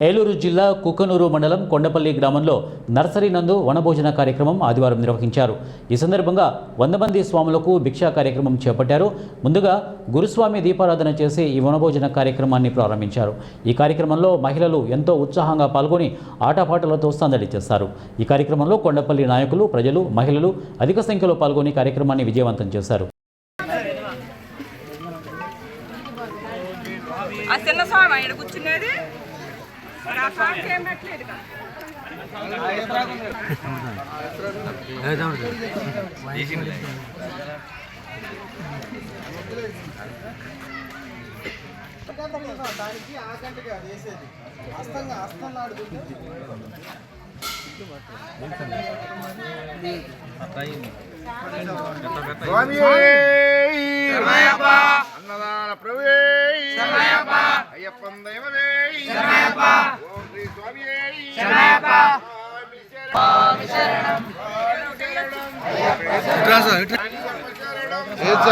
ఏలూరు జిల్లా కుకనూరు మండలం కొండపల్లి గ్రామంలో నర్సరీ నందు వనభోజన కార్యక్రమం ఆదివారం నిర్వహించారు. ఈ సందర్భంగా 100 మంది స్వాములకు భిక్షా కార్యక్రమం చేపట్టారు. ముందుగా గురుస్వామి దీపారాధన చేసి ఈ వనభోజన కార్యక్రమాన్ని ప్రారంభించారు. ఈ కార్యక్రమంలో మహిళలు ఎంతో ఉత్సాహంగా పాల్గొని ఆటపాటలతో సందడి చేశారు. ఈ కార్యక్రమంలో కొండపల్లి నాయకులు, ప్రజలు, మహిళలు అధిక సంఖ్యలో పాల్గొని కార్యక్రమాన్ని విజయవంతం చేశారు. అన్నదాన ప్రవే అయ్యప్పన్ దైవమే ఓం శ్రీ స్వామి శరణం.